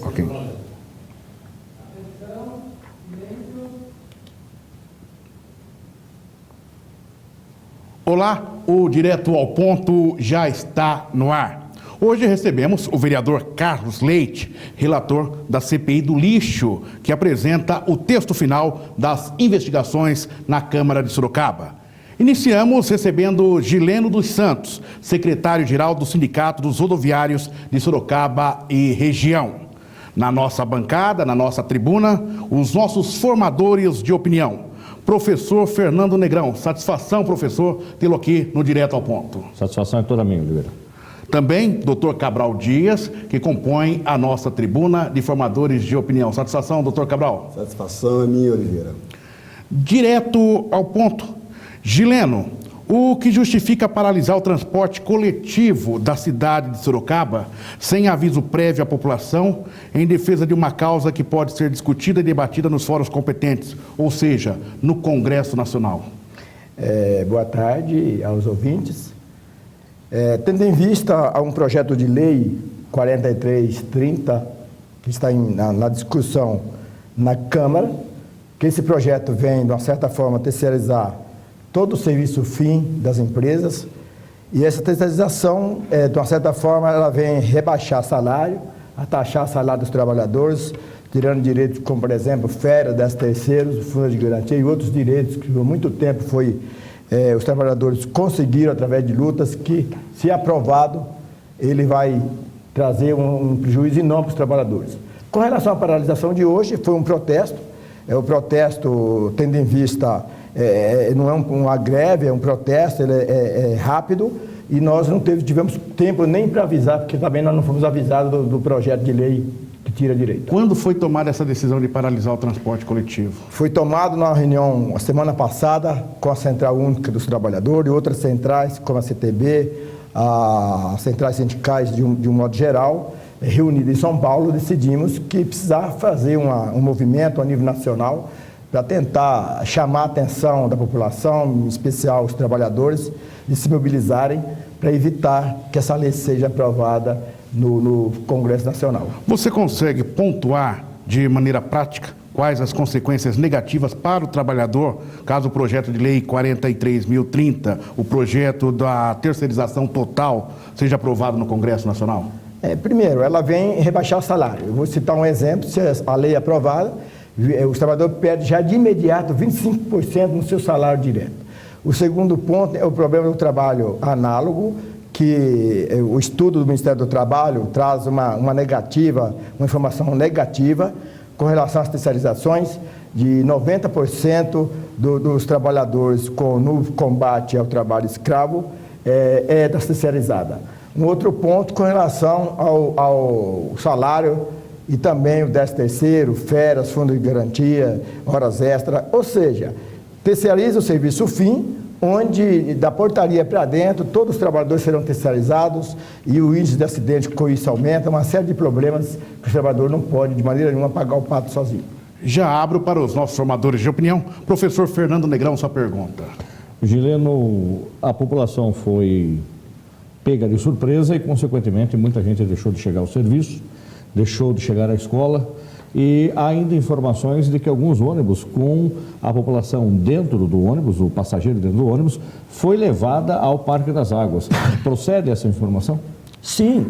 Ok. Olá, o Direto ao Ponto já está no ar. Hoje recebemos o vereador Carlos Leite, relator da CPI do lixo, que apresenta o texto final das investigações na Câmara de Sorocaba. Iniciamos recebendo Gileno dos Santos, secretário-geral do Sindicato dos Rodoviários de Sorocaba e região. Na nossa bancada, na nossa tribuna, os nossos formadores de opinião. Professor Fernando Negrão, satisfação, professor, tê-lo aqui no Direto ao Ponto. Satisfação é toda minha, Oliveira. Também, doutor Cabral Dias, que compõe a nossa tribuna de formadores de opinião. Satisfação, doutor Cabral. Satisfação é minha, Oliveira. Direto ao ponto. Gileno, o que justifica paralisar o transporte coletivo da cidade de Sorocaba sem aviso prévio à população em defesa de uma causa que pode ser discutida e debatida nos fóruns competentes, ou seja, no Congresso Nacional? Boa tarde aos ouvintes. Tendo em vista a um projeto de lei 4330, que está na discussão na Câmara, que esse projeto vem, de uma certa forma, terceirizar todo o serviço fim das empresas, e essa terceirização, de uma certa forma, ela vem rebaixar salário, ataxar salário dos trabalhadores, tirando direitos como, por exemplo, férias, 13º, fundo de garantia e outros direitos que por muito tempo os trabalhadores conseguiram através de lutas que, se aprovado, ele vai trazer um prejuízo enorme para os trabalhadores. Com relação à paralisação de hoje, foi um protesto, o protesto tendo em vista, não é uma greve, é um protesto, ele é rápido, e nós não tivemos tempo nem para avisar, porque também nós não fomos avisados do projeto de lei que tira direito. Quando foi tomada essa decisão de paralisar o transporte coletivo? Foi tomado numa reunião a semana passada com a Central Única dos Trabalhadores e outras centrais, como a CTB, as centrais sindicais de um modo geral, reunidas em São Paulo, decidimos que precisava fazer um movimento a nível nacional para tentar chamar a atenção da população, em especial os trabalhadores, de se mobilizarem para evitar que essa lei seja aprovada no Congresso Nacional. Você consegue pontuar de maneira prática quais as consequências negativas para o trabalhador, caso o projeto de lei 43.030, o projeto da terceirização total, seja aprovado no Congresso Nacional? Primeiro, ela vem rebaixar o salário. Eu vou citar um exemplo: se a lei é aprovada, os trabalhadores perdem já de imediato 25% no seu salário direto. O segundo ponto é o problema do trabalho análogo, que o estudo do Ministério do Trabalho traz uma informação negativa com relação às terceirizações, de 90% dos trabalhadores no combate ao trabalho escravo da terceirizada. Um outro ponto com relação ao salário e também o 13º, férias, fundo de garantia, horas extras, ou seja, terceiriza o serviço fim, onde da portaria para dentro todos os trabalhadores serão terceirizados e o índice de acidente com isso aumenta, uma série de problemas que o trabalhador não pode de maneira nenhuma pagar o pato sozinho. Já abro para os nossos formadores de opinião. Professor Fernando Negrão, sua pergunta. Gileno, a população foi pega de surpresa e, consequentemente, muita gente deixou de chegar ao serviço, deixou de chegar à escola, e há ainda informações de que alguns ônibus com a população dentro do ônibus, o passageiro dentro do ônibus, foi levada ao Parque das Águas. Procede essa informação? Sim,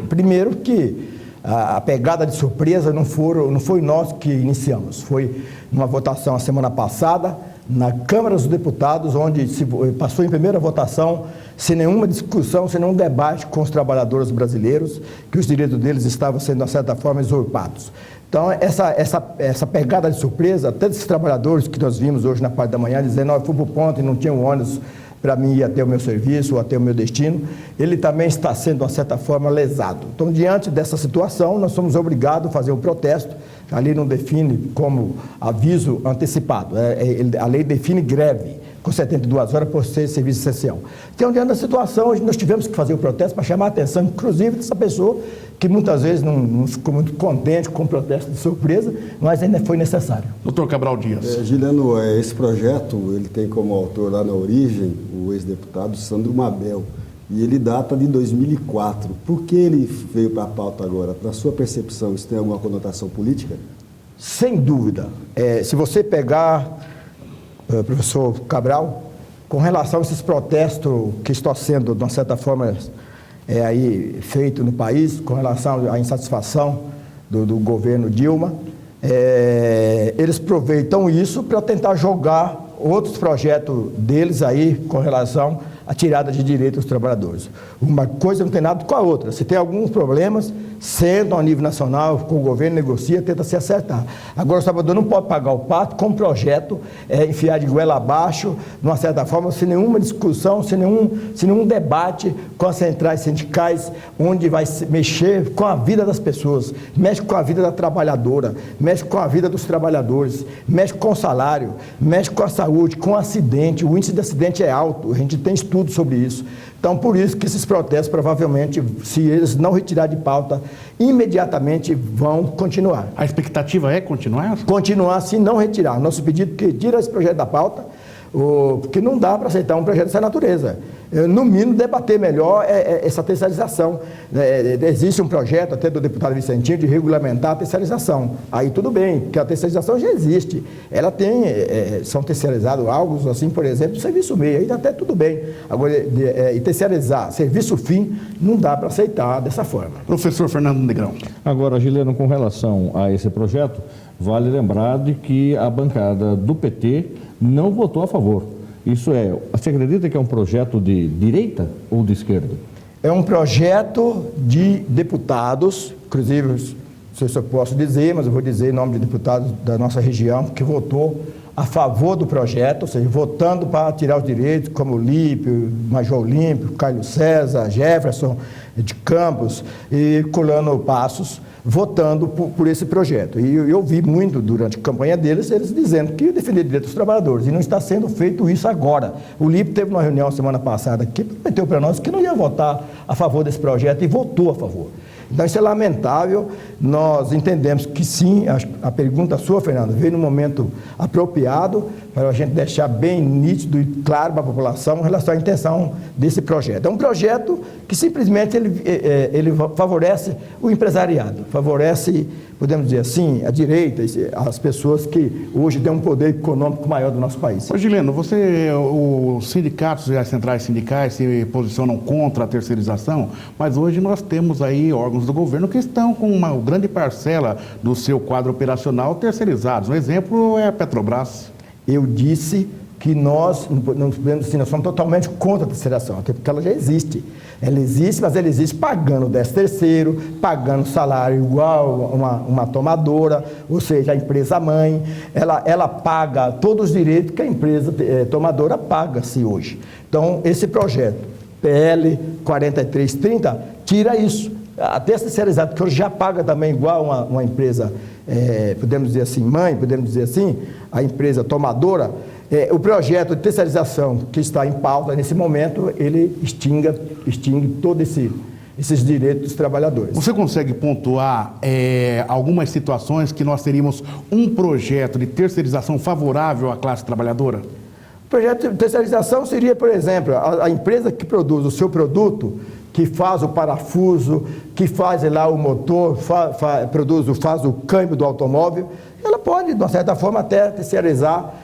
primeiro que a pegada de surpresa não foi nós que iniciamos, foi numa votação a semana passada, na Câmara dos Deputados, onde se passou em primeira votação, sem nenhuma discussão, sem nenhum debate com os trabalhadores brasileiros, que os direitos deles estavam sendo, de certa forma, usurpados. Então, essa pegada de surpresa, até desses trabalhadores que nós vimos hoje na parte da manhã, dizendo, eu fui para o ponto e não tinha um ônibus para mim ir até o meu serviço ou até o meu destino, ele também está sendo, de uma certa forma, lesado. Então, diante dessa situação, nós somos obrigados a fazer um protesto. A lei não define como aviso antecipado, a lei define greve com 72 horas por ser serviço essencial. Então, diante da situação, nós tivemos que fazer o protesto para chamar a atenção, inclusive, dessa pessoa que muitas vezes não ficou muito contente com o protesto de surpresa, mas ainda foi necessário. Doutor Cabral Dias. Gileno, esse projeto, ele tem como autor lá na origem o ex-deputado Sandro Mabel, e ele data de 2004. Por que ele veio para a pauta agora? Para a sua percepção, isso tem alguma conotação política? Sem dúvida. Se você pegar, professor Cabral, com relação a esses protestos que estão sendo, de uma certa forma, aí feito no país, com relação à insatisfação do governo Dilma, eles aproveitam isso para tentar jogar outros projetos deles aí com relação à tirada de direitos dos trabalhadores. Uma coisa não tem nada com a outra. Se tem alguns problemas, sentam a nível nacional, com o governo, negocia, tenta se acertar. Agora, o trabalhador não pode pagar o pato com um projeto, enfiar de goela abaixo, de uma certa forma, sem nenhuma discussão, sem nenhum debate com as centrais sindicais, onde vai mexer com a vida das pessoas, mexe com a vida da trabalhadora, mexe com a vida dos trabalhadores, mexe com o salário, mexe com a saúde, com o acidente. O índice de acidente é alto, a gente tem estudos sobre isso. Então, por isso que esses protestos, provavelmente, se eles não retirar de pauta, imediatamente vão continuar. A expectativa é continuar? Continuar se não retirar. Nosso pedido é que tira esse projeto da pauta, porque não dá para aceitar um projeto dessa natureza. No mínimo, debater melhor essa terceirização. Existe um projeto, até do deputado Vicentinho, de regulamentar a terceirização. Aí tudo bem, porque a terceirização já existe. Ela tem, são terceirizados algo assim, por exemplo, serviço meio, aí até tudo bem. Agora, e terceirizar serviço fim, não dá para aceitar dessa forma. Professor Fernando Negrão. Agora, Gileno, com relação a esse projeto, vale lembrar de que a bancada do PT não votou a favor. Isso você acredita que é um projeto de direita ou de esquerda? É um projeto de deputados, inclusive, não sei se eu posso dizer, mas eu vou dizer em nome de deputados da nossa região, que votou a favor do projeto, ou seja, votando para tirar os direitos, como o Lípio, Major Olímpio, Carlos César, Jefferson de Campos e Colano Passos, votando por esse projeto. E eu vi muito durante a campanha deles, eles dizendo que defender direitos dos trabalhadores, e não está sendo feito isso agora. O Lípio teve uma reunião semana passada que prometeu para nós que não ia votar a favor desse projeto e votou a favor. Então, isso é lamentável. Nós entendemos que sim, a pergunta sua, Fernando, veio no momento apropriado para a gente deixar bem nítido e claro para a população em relação à intenção desse projeto. É um projeto que simplesmente ele favorece o empresariado, favorece, podemos dizer assim, a direita, as pessoas que hoje têm um poder econômico maior do nosso país. Ô Gileno, os sindicatos e as centrais sindicais se posicionam contra a terceirização, mas hoje nós temos aí órgãos do governo que estão com uma grande parcela do seu quadro operacional terceirizados. Um exemplo é a Petrobras. Eu disse que nós não podemos assim, nós somos totalmente contra a terceirização, até porque ela já existe. Ela existe, mas ela existe pagando o 13º, pagando salário igual uma tomadora, ou seja, a empresa mãe, ela paga todos os direitos que a empresa tomadora paga-se hoje. Então, esse projeto, PL 4330, tira isso. A terceirizada, que hoje já paga também igual uma empresa, podemos dizer assim, mãe, podemos dizer assim, a empresa tomadora, o projeto de terceirização que está em pauta nesse momento, ele extingue todos esses direitos dos trabalhadores. Você consegue pontuar algumas situações que nós teríamos um projeto de terceirização favorável à classe trabalhadora? O projeto de terceirização seria, por exemplo, a empresa que produz o seu produto, que faz o parafuso, que faz lá o motor, faz o câmbio do automóvel, ela pode, de uma certa forma, até terceirizar,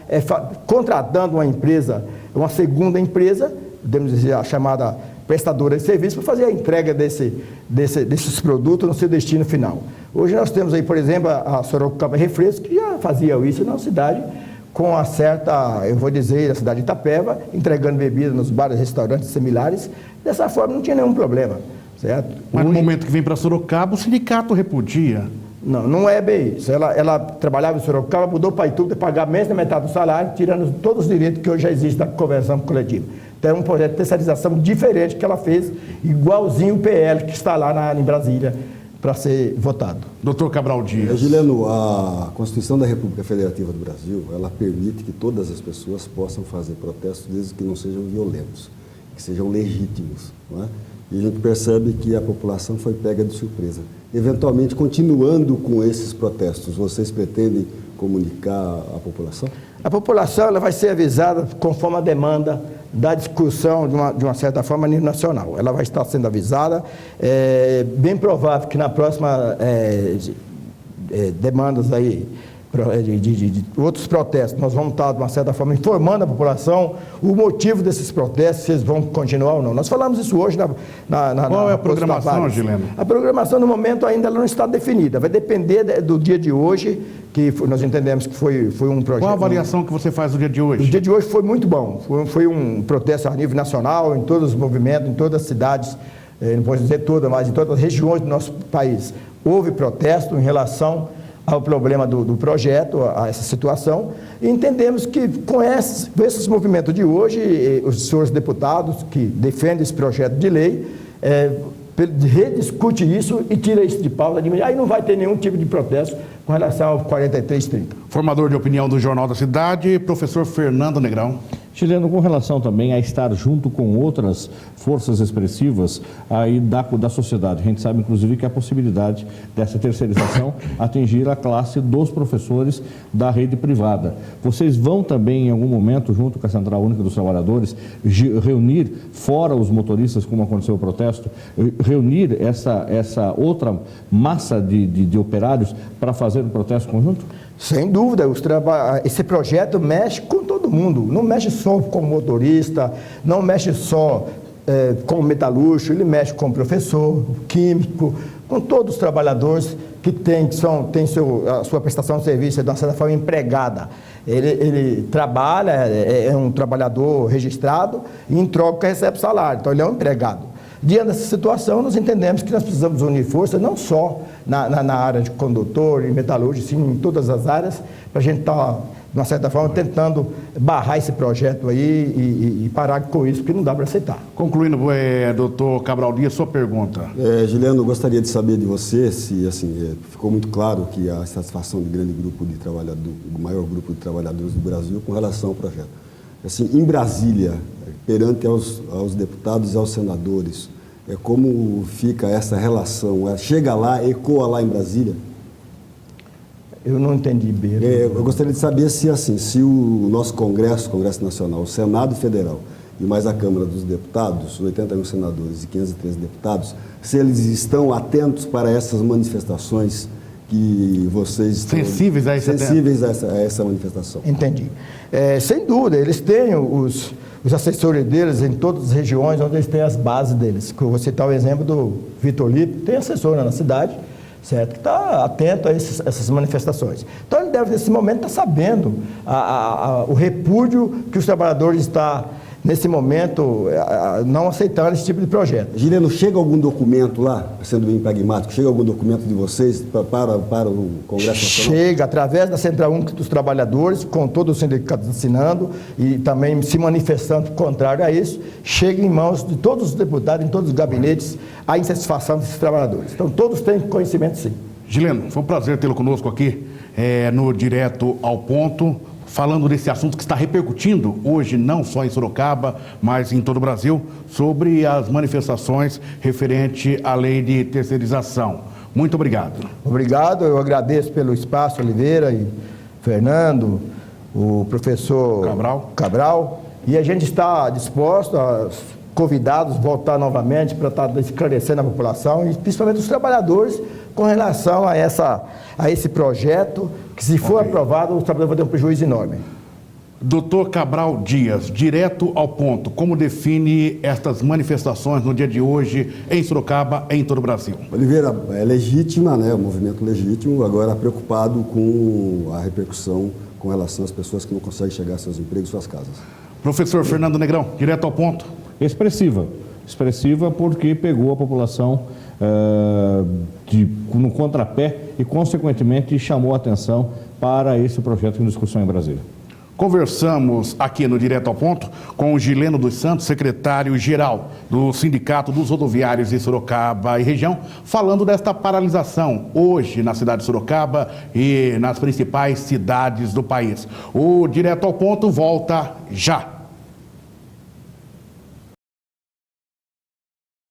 contratando uma empresa, uma segunda empresa, podemos dizer a chamada prestadora de serviço, para fazer a entrega desses produtos no seu destino final. Hoje nós temos aí, por exemplo, a Sorocaba Refresco, que já fazia isso na cidade, com a certa, eu vou dizer, a cidade de Itapeva, entregando bebida nos bares, restaurantes similares. Dessa forma não tinha nenhum problema, certo? Mas no momento que vem para Sorocaba, o sindicato repudia. Não é bem isso. Ela trabalhava em Sorocaba, mudou para Itu, de pagar menos da metade do salário, tirando todos os direitos que hoje já existem da convenção coletiva. Então é um projeto de terceirização diferente que ela fez, igualzinho o PL que está lá em Brasília, para ser votado. Doutor Cabral Dias. Gileno, a Constituição da República Federativa do Brasil, ela permite que todas as pessoas possam fazer protestos desde que não sejam violentos, que sejam legítimos, não é? E a gente percebe que a população foi pega de surpresa. Eventualmente, continuando com esses protestos, vocês pretendem comunicar à população? A população ela vai ser avisada conforme a demanda da discussão, de uma certa forma, a nível nacional. Ela vai estar sendo avisada. É bem provável que na próxima demandas aí, de outros protestos, nós vamos estar, de uma certa forma, informando a população o motivo desses protestos, se eles vão continuar ou não. Nós falamos isso hoje Qual é a programação, Gileno? A programação, no momento, ainda não está definida. Vai depender do dia de hoje, que nós entendemos que foi um projeto... Qual a avaliação que você faz do dia de hoje? O dia de hoje foi muito bom. Foi um protesto a nível nacional, em todos os movimentos, em todas as cidades, não posso dizer todas, mas em todas as regiões do nosso país. Houve protesto em relação ao problema do projeto, a essa situação, e entendemos que com esses movimentos de hoje, os senhores deputados que defendem esse projeto de lei, rediscute isso e tira isso de pauta, aí não vai ter nenhum tipo de protesto com relação ao 4330. Formador de opinião do Jornal da Cidade, professor Fernando Negrão. Gileno, com relação também a estar junto com outras forças expressivas aí da sociedade. A gente sabe, inclusive, que a possibilidade dessa terceirização atingir a classe dos professores da rede privada. Vocês vão também, em algum momento, junto com a Central Única dos Trabalhadores, reunir, fora os motoristas, como aconteceu o protesto, reunir essa outra massa de operários para fazer um protesto conjunto? Sem dúvida, esse projeto mexe com todo mundo, não mexe só com o motorista, não mexe só com o metalúrgico, ele mexe com o professor, o químico, com todos os trabalhadores que têm a sua prestação de serviço, de uma certa forma, empregada. Ele trabalha, é um trabalhador registrado e em troca recebe salário, então ele é um empregado. Diante dessa situação, nós entendemos que nós precisamos unir força, não só na área de condutor e metalúrgico, sim em todas as áreas, para a gente estar, de uma certa forma, tentando barrar esse projeto aí e parar com isso, porque não dá para aceitar. Concluindo, doutor Cabral Dias, sua pergunta. Juliano, eu gostaria de saber de você se, assim, ficou muito claro que a satisfação do grande grupo de trabalhadores, do maior grupo de trabalhadores do Brasil com relação ao projeto. Assim, em Brasília, perante aos deputados e aos senadores, como fica essa relação? Chega lá, ecoa lá em Brasília? Eu não entendi bem. Eu gostaria de saber se, assim, se o nosso Congresso Nacional, o Senado Federal e mais a Câmara dos Deputados, 81 senadores e 513 deputados, se eles estão atentos para essas manifestações que vocês estão sensíveis a essa manifestação. Entendi. Sem dúvida, eles têm os assessores deles em todas as regiões onde eles têm as bases deles. Eu vou citar o exemplo do Vitor Lipe, tem assessor na cidade, certo? Que está atento a essas manifestações. Então ele deve, nesse momento, estar sabendo o repúdio que os trabalhadores estão, nesse momento, não aceitando esse tipo de projeto. Gileno, chega algum documento lá, sendo bem pragmático, chega algum documento de vocês para o Congresso Nacional? Chega, através da Central Única dos Trabalhadores, com todos os sindicatos assinando e também se manifestando contrário a isso, chega em mãos de todos os deputados, em todos os gabinetes, a insatisfação desses trabalhadores. Então, todos têm conhecimento, sim. Gileno, foi um prazer tê-lo conosco aqui no Direto ao Ponto, falando desse assunto que está repercutindo hoje, não só em Sorocaba, mas em todo o Brasil, sobre as manifestações referente à lei de terceirização. Muito obrigado. Obrigado, eu agradeço pelo espaço, Oliveira e Fernando, o professor Cabral, e a gente está disposto, convidados, voltar novamente para estar esclarecendo a população e principalmente os trabalhadores com relação a esse projeto, que se for aprovado, os trabalhadores vão ter um prejuízo enorme. Doutor Cabral Dias, direto ao ponto, como define estas manifestações no dia de hoje em Sorocaba e em todo o Brasil? Oliveira, é legítima, né? O movimento legítimo, agora preocupado com a repercussão com relação às pessoas que não conseguem chegar a seus empregos, suas casas. Professor Fernando Negrão, direto ao ponto. Expressiva porque pegou a população no contrapé e, consequentemente, chamou a atenção para esse projeto em discussão em Brasília. Conversamos aqui no Direto ao Ponto com o Gileno dos Santos, secretário-geral do Sindicato dos Rodoviários de Sorocaba e região, falando desta paralisação hoje na cidade de Sorocaba e nas principais cidades do país. O Direto ao Ponto volta já.